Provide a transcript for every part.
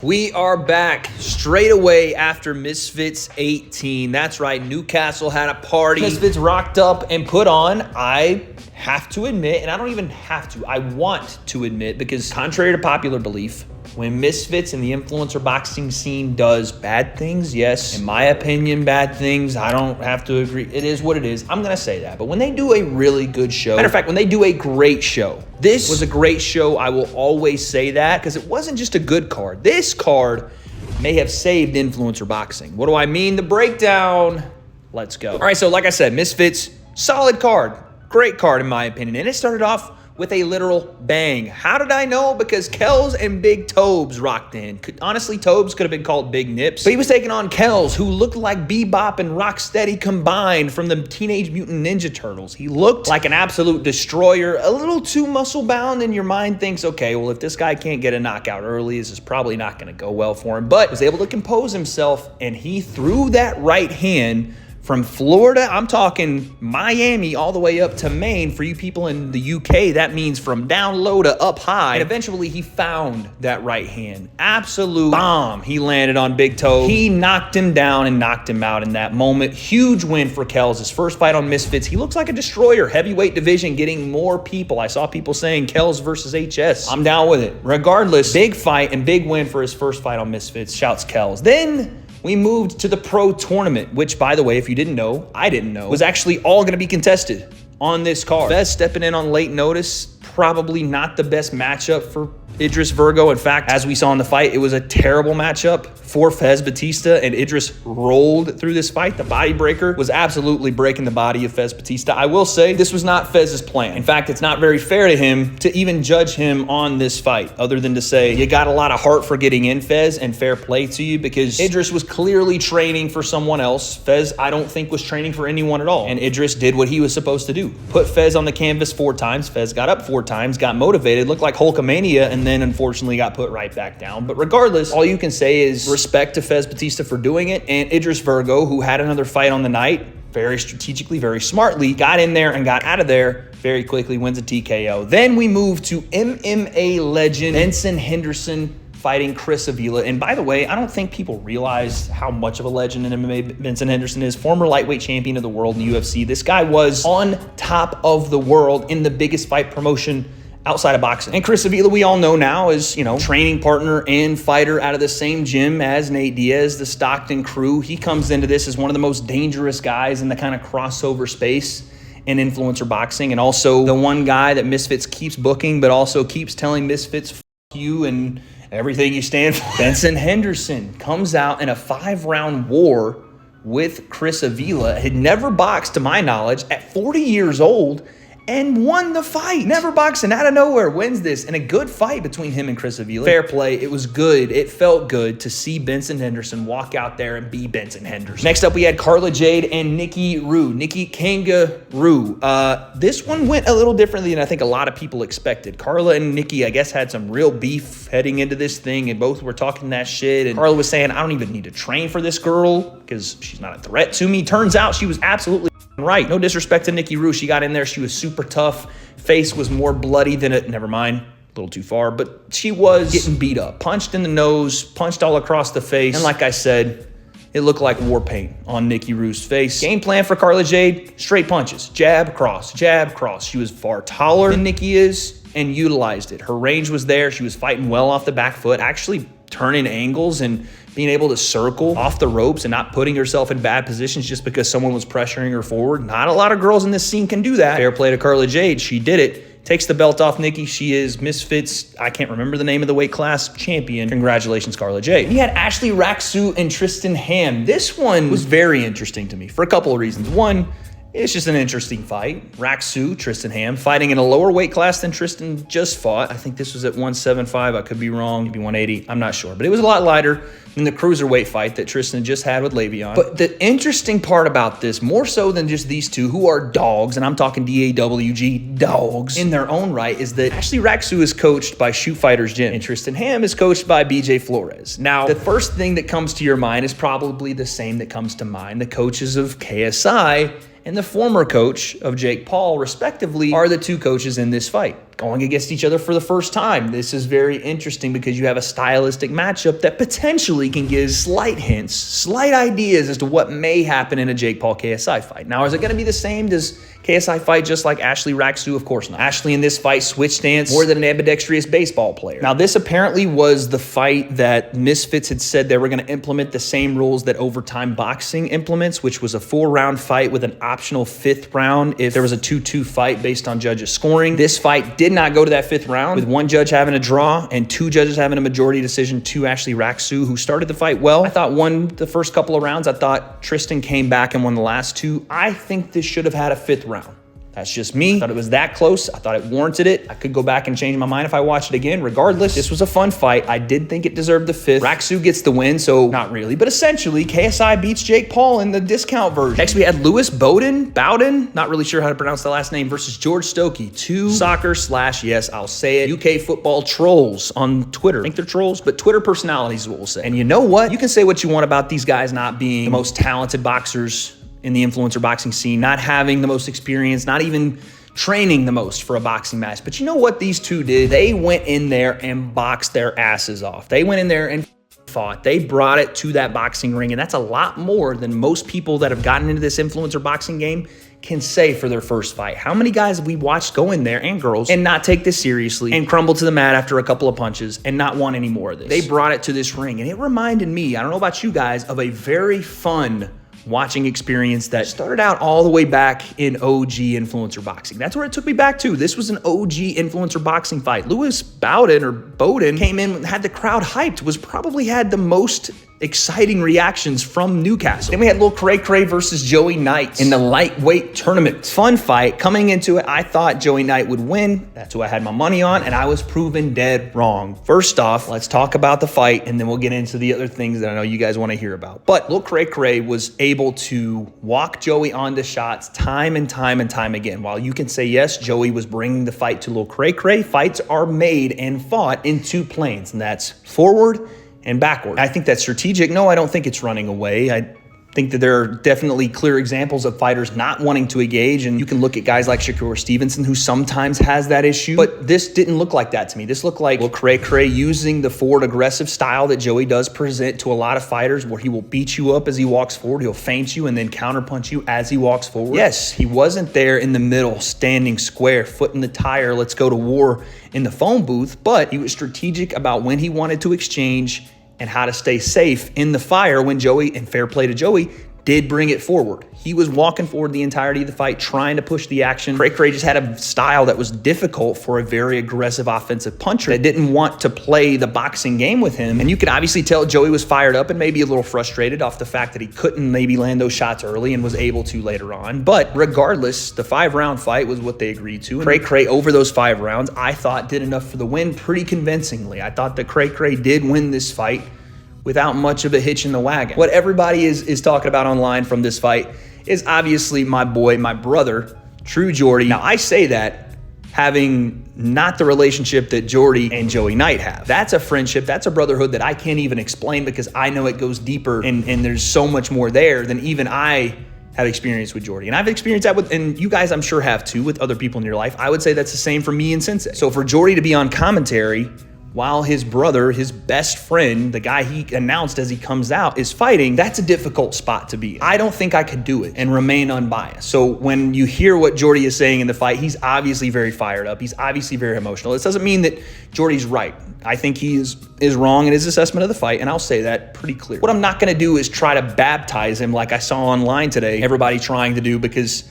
We are back straight away after Misfits 18. That's right, Newcastle had a party. Misfits rocked up and put on, I have to admit, and I don't even have to, I want to admit, because contrary to popular belief, when Misfits and the influencer boxing scene does bad things, yes, in my opinion, bad things, I don't have to agree. It is what it is. I'm going to say that. But when they do a really good show, matter of fact, when they do a great show, this was a great show. I will always say that because it wasn't just a good card. This card may have saved influencer boxing. What do I mean? The breakdown. Let's go. All right, so like I said, Misfits, solid card. Great card in my opinion. And it started off with a literal bang. How did I know? Because Kells and Big Tobes rocked in. Honestly, Tobes could have been called Big Nips, but he was taking on Kells, who looked like Bebop and Rocksteady combined from the Teenage Mutant Ninja Turtles. He looked like an absolute destroyer, a little too muscle bound, and your mind thinks, okay, well, if this guy can't get a knockout early, this is probably not gonna go well for him, but was able to compose himself, and he threw that right hand from Florida, I'm talking Miami, all the way up to Maine. For you people in the UK, that means from down low to up high. And eventually he found that right hand. Absolute bomb he landed on Big Toe. He knocked him down and knocked him out in that moment. Huge win for Kells. His first fight on Misfits. He looks like a destroyer. Heavyweight division getting more people. I saw people saying Kells versus HS. I'm down with it. Regardless, big fight and big win for his first fight on Misfits. Shouts Kells. Then we moved to the pro tournament, which, by the way, if you didn't know, I didn't know, was actually all going to be contested on this card. Fez stepping in on late notice, probably not the best matchup for Idris Virgo. In fact, as we saw in the fight, it was a terrible matchup for Fez Batista, and Idris rolled through this fight. The body breaker was absolutely breaking the body of Fez Batista. I will say this was not Fez's plan. In fact, it's not very fair to him to even judge him on this fight, other than to say you got a lot of heart for getting in, Fez, and fair play to you, because Idris was clearly training for someone else. Fez, I don't think, was training for anyone at all, and Idris did what he was supposed to do. Put Fez on the canvas 4 times. Fez got up 4 times, got motivated, looked like Hulkamania, and then unfortunately got put right back down. But regardless, all you can say is respect to Fez Batista for doing it, and Idris Virgo, who had another fight on the night, very strategically, very smartly, got in there and got out of there very quickly, wins a TKO. Then we move to MMA legend Benson Henderson fighting Chris Avila. And by the way, I don't think people realize how much of a legend in MMA Benson Henderson is. Former lightweight champion of the world in the UFC. This guy was on top of the world in the biggest fight promotion outside of boxing. And Chris Avila, we all know now, is, training partner and fighter out of the same gym as Nate Diaz, the Stockton crew. He comes into this as one of the most dangerous guys in the kind of crossover space in influencer boxing, and also the one guy that Misfits keeps booking, but also keeps telling Misfits, F you and everything you stand for. Benson Henderson comes out in a 5-round war with Chris Avila. Had never boxed, to my knowledge, at 40 years old, and won the fight. Never boxing out of nowhere, wins this in a good fight between him and Chris Avila. Fair play. It was good. It felt good to see Benson Henderson walk out there and be Benson Henderson. Next up, we had Carla Jade and Nikki Rue. Nikki Kangaroo. This one went a little differently than I think a lot of people expected. Carla and Nikki, I guess, had some real beef heading into this thing, and both were talking that shit. And Carla was saying, I don't even need to train for this girl because she's not a threat to me. Turns out she was absolutely right. No disrespect to Nikki Rue. She got in there. She was super tough. Face was more bloody than it. Never mind. A little too far. But she was getting beat up. Punched in the nose. Punched all across the face. And like I said, it looked like war paint on Nikki Rue's face. Game plan for Carla Jade, straight punches. Jab, cross. Jab, cross. She was far taller than Nikki is and utilized it. Her range was there. She was fighting well off the back foot. Actually turning angles and being able to circle off the ropes and not putting herself in bad positions just because someone was pressuring her forward. Not a lot of girls in this scene can do that. Fair play to Carla Jade. She did it. Takes the belt off Nikki. She is Misfits, I can't remember the name of the weight class, champion. Congratulations, Carla Jade. We had Ashley Raksu and Tristan Ham. This one was very interesting to me for a couple of reasons. One, it's just an interesting fight. Raksu, Tristan Ham, fighting in a lower weight class than Tristan just fought. I think this was at 175. I could be wrong. Maybe 180. I'm not sure. But it was a lot lighter than the cruiserweight fight that Tristan just had with Le'Veon. But the interesting part about this, more so than just these two, who are dogs, and I'm talking D-A-W-G, dogs, in their own right, is that Ashley Raksu is coached by Shoot Fighters Gym, and Tristan Ham is coached by BJ Flores. Now, the first thing that comes to your mind is probably the same that comes to mind. The coaches of KSI and the former coach of Jake Paul, respectively, are the two coaches in this fight. going against each other for the first time. This is very interesting because you have a stylistic matchup that potentially can give slight hints, slight ideas as to what may happen in a Jake Paul KSI fight. Now, is it going to be the same? Does KSI fight just like Ashley Raksu? Of course not. Ashley in this fight switched stance more than an ambidextrous baseball player. Now, this apparently was the fight that Misfits had said they were going to implement the same rules that Overtime Boxing implements, which was a 4-round fight with an optional 5th round if there was a 2-2 fight based on judges scoring. This fight did not go to that 5th round, with one judge having a draw and 2 judges having a majority decision to Ashley Raksu, who started the fight well. I thought won the first couple of rounds. I thought Tristan came back and won the last 2. I think this should have had a 5th round. That's just me. I thought it was that close. I thought it warranted it. I could go back and change my mind if I watched it again. Regardless, this was a fun fight. I did think it deserved the 5th. Raksu gets the win, so not really. But essentially, KSI beats Jake Paul in the discount version. Next, we had Bowden, not really sure how to pronounce the last name, versus George Stokey. 2 soccer / yes, I'll say it, UK football trolls on Twitter. I think they're trolls, but Twitter personalities is what we'll say. And you know what? You can say what you want about these guys not being the most talented boxers in the influencer boxing scene, not having the most experience, not even training the most for a boxing match. But you know what these two did? They went in there and boxed their asses off. They went in there and fought. They brought it to that boxing ring, and that's a lot more than most people that have gotten into this influencer boxing game can say for their first fight. How many guys have we watched go in there, and girls, and not take this seriously and crumble to the mat after a couple of punches and not want any more of this? They brought it to this ring, and it reminded me, I don't know about you guys, of a very fun watching experience that started out all the way back in OG influencer boxing. That's where it took me back to. This was an OG influencer boxing fight. Bowden came in, had the crowd hyped, probably had the most exciting reactions from Newcastle. Then we had little Cray versus Joey Knight in the lightweight tournament. Fun fight. Coming into it, I thought Joey Knight would win. That's who I had my money on, and I was proven dead wrong. First off, let's talk about the fight, and then we'll get into the other things that I know you guys want to hear about. But little Cray was able to walk Joey onto shots time and time again. While you can say, yes, Joey was bringing the fight to little Cray, fights are made and fought in 2 planes, and that's forward and backward. I think that's strategic. No, I don't think it's running away. I think that there are definitely clear examples of fighters not wanting to engage, and you can look at guys like Shakur Stevenson, who sometimes has that issue, but this didn't look like that to me. This looked like Cray using the forward aggressive style that Joey does present to a lot of fighters, where he will beat you up as he walks forward, he'll feint you and then counterpunch you as he walks forward. Yes, he wasn't there in the middle, standing square, foot in the tire, let's go to war in the phone booth, but he was strategic about when he wanted to exchange and how to stay safe in the fire when Joey, and fair play to Joey, did bring it forward. He was walking forward the entirety of the fight, trying to push the action. Cray just had a style that was difficult for a very aggressive offensive puncher that didn't want to play the boxing game with him. And you could obviously tell Joey was fired up and maybe a little frustrated off the fact that he couldn't maybe land those shots early and was able to later on. But regardless, the 5-round fight was what they agreed to. And Cray over those 5 rounds, I thought did enough for the win pretty convincingly. I thought that Cray did win this fight without much of a hitch in the wagon. What everybody is talking about online from this fight is obviously my boy, my brother, True Jordy. Now, I say that having not the relationship that Jordy and Joey Knight have. That's a friendship, that's a brotherhood that I can't even explain, because I know it goes deeper and there's so much more there than even I have experienced with Jordy. And I've experienced that with, and you guys I'm sure have too, with other people in your life. I would say that's the same for me and Sensei. So for Jordy to be on commentary while his brother, his best friend, the guy he announced as he comes out, is fighting, that's a difficult spot to be in. I don't think I could do it and remain unbiased. So when you hear what Jordy is saying in the fight, he's obviously very fired up. He's obviously very emotional. This doesn't mean that Jordy's right. I think he is wrong in his assessment of the fight, and I'll say that pretty clear. What I'm not going to do is try to baptize him like I saw online today, everybody trying to do, because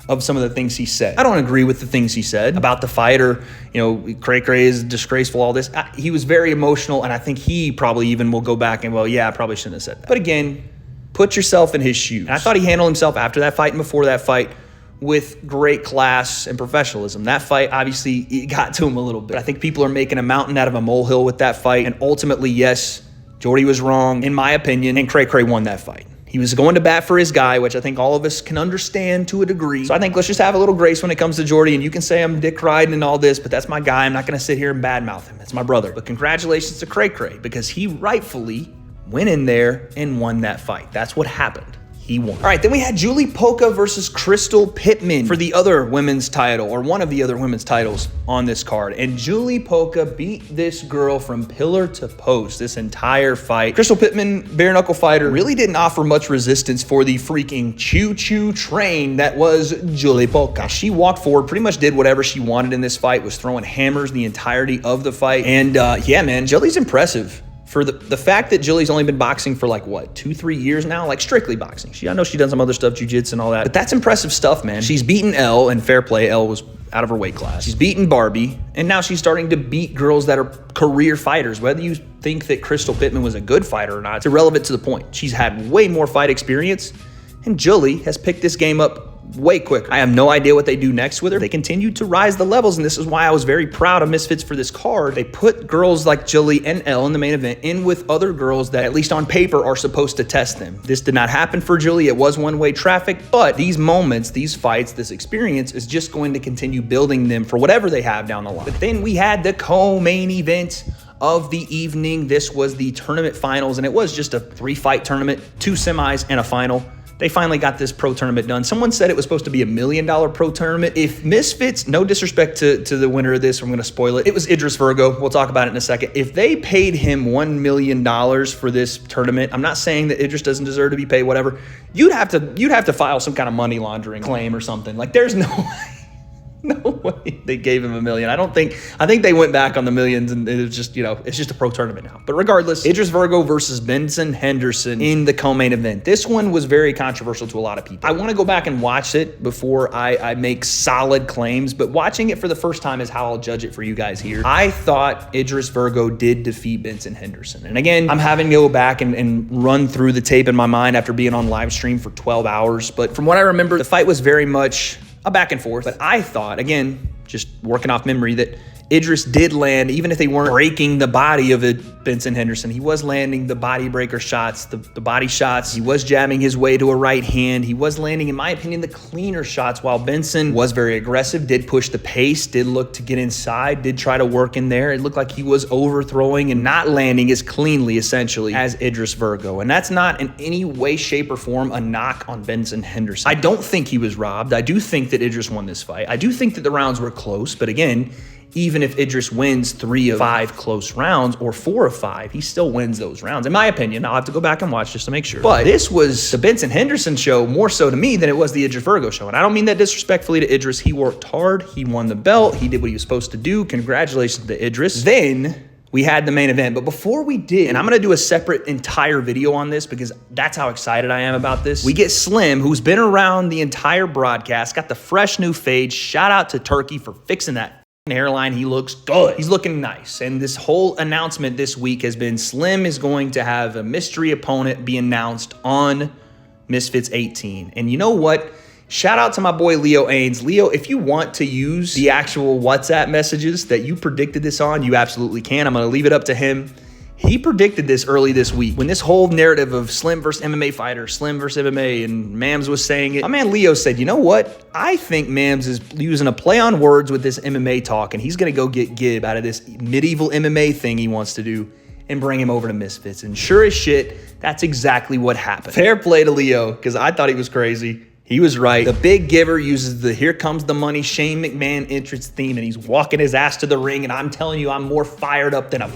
of some of the things he said. I don't agree with the things he said about the fight, or, you know, Cray is disgraceful, all this. He was very emotional, and I think he probably even will go back and, well, yeah, I probably shouldn't have said that. But again, put yourself in his shoes. And I thought he handled himself after that fight and before that fight with great class and professionalism. That fight, obviously, it got to him a little bit. I think people are making a mountain out of a molehill with that fight, and ultimately, yes, Jordy was wrong, in my opinion, and Cray won that fight. He was going to bat for his guy, which I think all of us can understand to a degree. So I think let's just have a little grace when it comes to Jordy. And you can say I'm dick riding and all this, but that's my guy. I'm not going to sit here and badmouth him. It's my brother. But congratulations to Cray, because he rightfully went in there and won that fight. That's what happened. he won. All right, then we had Julie Pkwy versus Crystal Pitman for the other women's title, or one of the other women's titles on this card. And Julie Pkwy beat this girl from pillar to post this entire fight. Crystal Pitman, bare knuckle fighter, really didn't offer much resistance for the freaking choo-choo train that was Julie Pkwy. She walked forward, pretty much did whatever she wanted in this fight, was throwing hammers the entirety of the fight. And yeah, man, Julie's impressive. For the fact that Julie's only been boxing for like, what, 2-3 years now? Like strictly boxing. I know she done some other stuff, jiu-jitsu and all that, but that's impressive stuff, man. She's beaten Elle, and fair play, Elle was out of her weight class. She's beaten Barbie, and now she's starting to beat girls that are career fighters. Whether you think that Crystal Pitman was a good fighter or not, it's irrelevant to the point. She's had way more fight experience, and Julie has picked this game up way quicker. I have no idea what they do next with her. They continue to rise the levels, and this is why I was very proud of Misfits for this card. They put girls like Julie and Elle in the main event in with other girls that, at least on paper, are supposed to test them. This did not happen for Julie. It was one-way traffic, but these moments, these fights, this experience is just going to continue building them for whatever they have down the line. But then we had the co-main event of the evening. This was the tournament finals, and it was just a 3-fight tournament, 2 semis and a final. They finally got this pro tournament done. Someone said it was supposed to be $1 million pro tournament. If Misfits, no disrespect to the winner of this, I'm going to spoil it. It was Idris Virgo. We'll talk about it in a second. If they paid him $1 million for this tournament, I'm not saying that Idris doesn't deserve to be paid, whatever. You'd have to file some kind of money laundering claim or something. Like, there's no way. No way they gave him $1 million. I think they went back on the millions, and it was just, it's just a pro tournament now. But regardless, Idris Virgo versus Benson Henderson in the co-main event. This one was very controversial to a lot of people. I want to go back and watch it before I make solid claims, but watching it for the first time is how I'll judge it for you guys here. I thought Idris Virgo did defeat Benson Henderson. And again, I'm having to go back and run through the tape in my mind after being on live stream for 12 hours. But from what I remember, the fight was very much a back and forth, but I thought, again, just working off memory, that Idris did land, even if they weren't breaking the body of Benson Henderson, he was landing the body breaker shots, the body shots. He was jamming his way to a right hand. He was landing, in my opinion, the cleaner shots, while Benson was very aggressive, did push the pace, did look to get inside, did try to work in there. It looked like he was overthrowing and not landing as cleanly, essentially, as Idris Virgo. And that's not in any way, shape, or form a knock on Benson Henderson. I don't think he was robbed. I do think that Idris won this fight. I do think that the rounds were close, but again, even if Idris wins 3 of 5 close rounds or 4 of 5, he still wins those rounds. In my opinion, I'll have to go back and watch just to make sure. But this was the Benson Henderson show more so to me than it was the Idris Virgo show. And I don't mean that disrespectfully to Idris. He worked hard. He won the belt. He did what he was supposed to do. Congratulations to Idris. Then we had the main event. But before we did, and I'm going to do a separate entire video on this because that's how excited I am about this. We get Slim, who's been around the entire broadcast, got the fresh new fade. Shout out to Turkey for fixing that hairline. He looks good. He's looking nice. And this whole announcement this week has been Slim is going to have a mystery opponent be announced on Misfits 18. And you know what? Shout out to my boy Leo Ains. Leo, if you want to use the actual WhatsApp messages that you predicted this on, you absolutely can. I'm going to leave it up to him. He predicted this early this week when this whole narrative of Slim versus MMA fighter, Slim versus MMA, and Mams was saying it. My man Leo said, you know what? I think Mams is using a play on words with this MMA talk, and he's going to go get Gib out of this medieval MMA thing he wants to do and bring him over to Misfits. And sure as shit, that's exactly what happened. Fair play to Leo, because I thought he was crazy. He was right. The big giver uses the Here Comes the Money Shane McMahon entrance theme, and he's walking his ass to the ring, and I'm telling you, I'm more fired up than a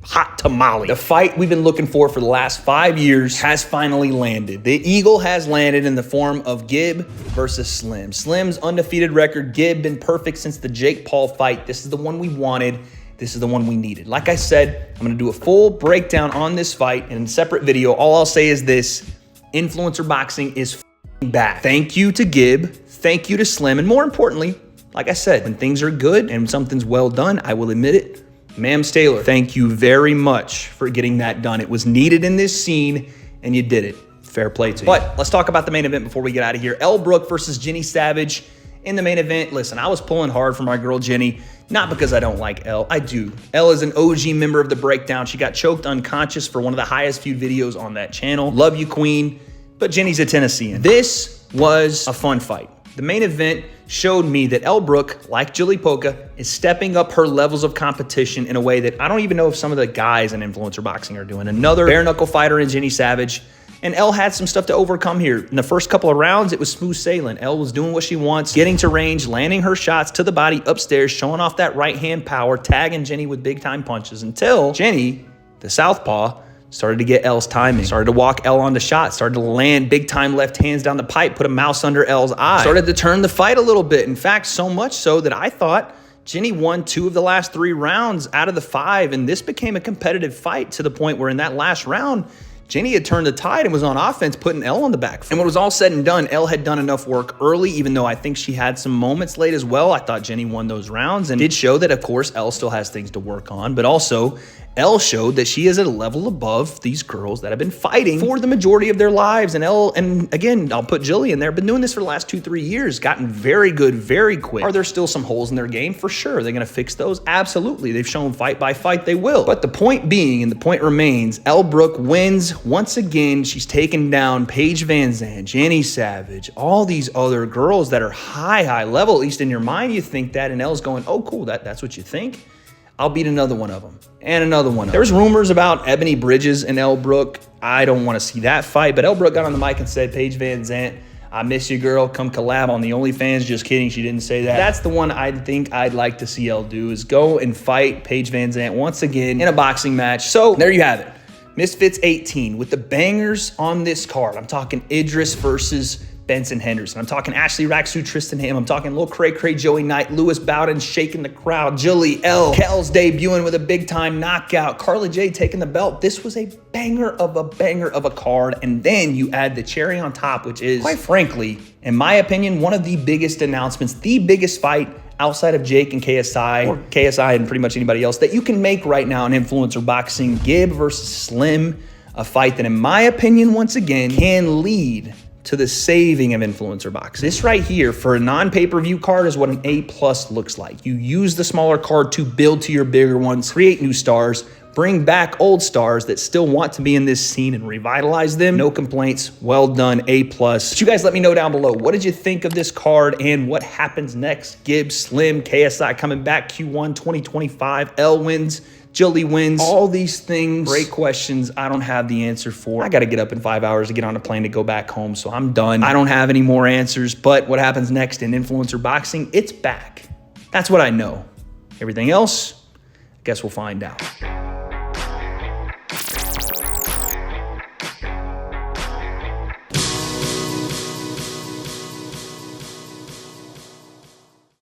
hot tamale. The fight we've been looking for the last 5 years has finally landed. The Eagle has landed in the form of Gib versus Slim. Slim's undefeated record, Gib been perfect since the Jake Paul fight. This is the one we wanted. This is the one we needed. Like I said, I'm gonna do a full breakdown on this fight in a separate video. All I'll say is this: influencer boxing is back. Thank you to Gib, thank you to Slim, and more importantly, like I said, when things are good and something's well done, I will admit it. Mams Taylor, thank you very much for getting that done. It was needed in this scene, and you did it. Fair play to you. But let's talk about the main event before we get out of here. Elle Brooke versus Jenny Savage in the main event. Listen, I was pulling hard for my girl Jenny, not because I don't like Elle. I do. Elle is an OG member of the Breakdown. She got choked unconscious for one of the highest viewed videos on that channel. Love you, queen. But Jenny's a Tennessean. This was a fun fight. The main event showed me that Elle Brooke, like Julie Pkwy, is stepping up her levels of competition in a way that I don't even know if some of the guys in influencer boxing are doing. Another bare knuckle fighter in Jenny Savage. And Elle had some stuff to overcome here. In the first couple of rounds, it was smooth sailing. Elle was doing what she wants, getting to range, landing her shots to the body upstairs, showing off that right-hand power, tagging Jenny with big-time punches until Jenny, the southpaw, started to get Elle's timing, started to walk Elle on the shot, started to land big-time left hands down the pipe, put a mouse under Elle's eye, started to turn the fight a little bit. In fact, so much so that I thought Jenny won 2 of the last 3 rounds out of the 5, and this became a competitive fight to the point where in that last round, Jenny had turned the tide and was on offense, putting Elle on the back foot. And when it was all said and done, Elle had done enough work early, even though I think she had some moments late as well. I thought Jenny won those rounds and did show that, of course, Elle still has things to work on, but also Elle showed that she is at a level above these girls that have been fighting for the majority of their lives. And Elle, and again, I'll put Jilly in there, been doing this for the last 2-3 years, gotten very good, very quick. Are there still some holes in their game? For sure. Are they going to fix those? Absolutely. They've shown fight by fight they will. But the point being, and the point remains, Elle Brooke wins once again. She's taken down Paige VanZant, Jenny Savage, all these other girls that are high level. At least in your mind, you think that, and Elle's going, oh, cool, that's what you think? I'll beat another one of them, and another one of them. There's rumors about Ebony Bridges and Elle Brooke. I don't want to see that fight, but Elle Brooke got on the mic and said, Paige VanZant, I miss you, girl. Come collab on the OnlyFans. Just kidding, she didn't say that. That's the one I think I'd like to see Elle do, is go and fight Paige VanZant once again in a boxing match. So there you have it. Misfits 18 with the bangers on this card. I'm talking Idris versus Benson Henderson. I'm talking Ashley Raksu, Tristan Ham. I'm talking Lil Cray, Joey Knight, Lewis Bowden shaking the crowd, Jilly, Elle, Kel's debuting with a big-time knockout, Carla J taking the belt. This was a banger of a card, and then you add the cherry on top, which is, quite frankly, in my opinion, one of the biggest announcements, the biggest fight outside of Jake and KSI, or KSI and pretty much anybody else, that you can make right now in influencer boxing. Gib versus Slim, a fight that, in my opinion, once again, can lead to the saving of influencer boxing. This right here for a non-pay-per-view card is what an A+ looks like. You use the smaller card to build to your bigger ones, create new stars, bring back old stars that still want to be in this scene and revitalize them. No complaints. Well done. A+. But you guys let me know down below. What did you think of this card and what happens next? Gibbs, Slim, KSI coming back Q1 2025. Elle wins. Jilly wins. All these things. Great questions. I don't have the answer for. I got to get up in 5 hours to get on a plane to go back home, so I'm done. I don't have any more answers, but what happens next in influencer boxing, it's back. That's what I know. Everything else, I guess we'll find out.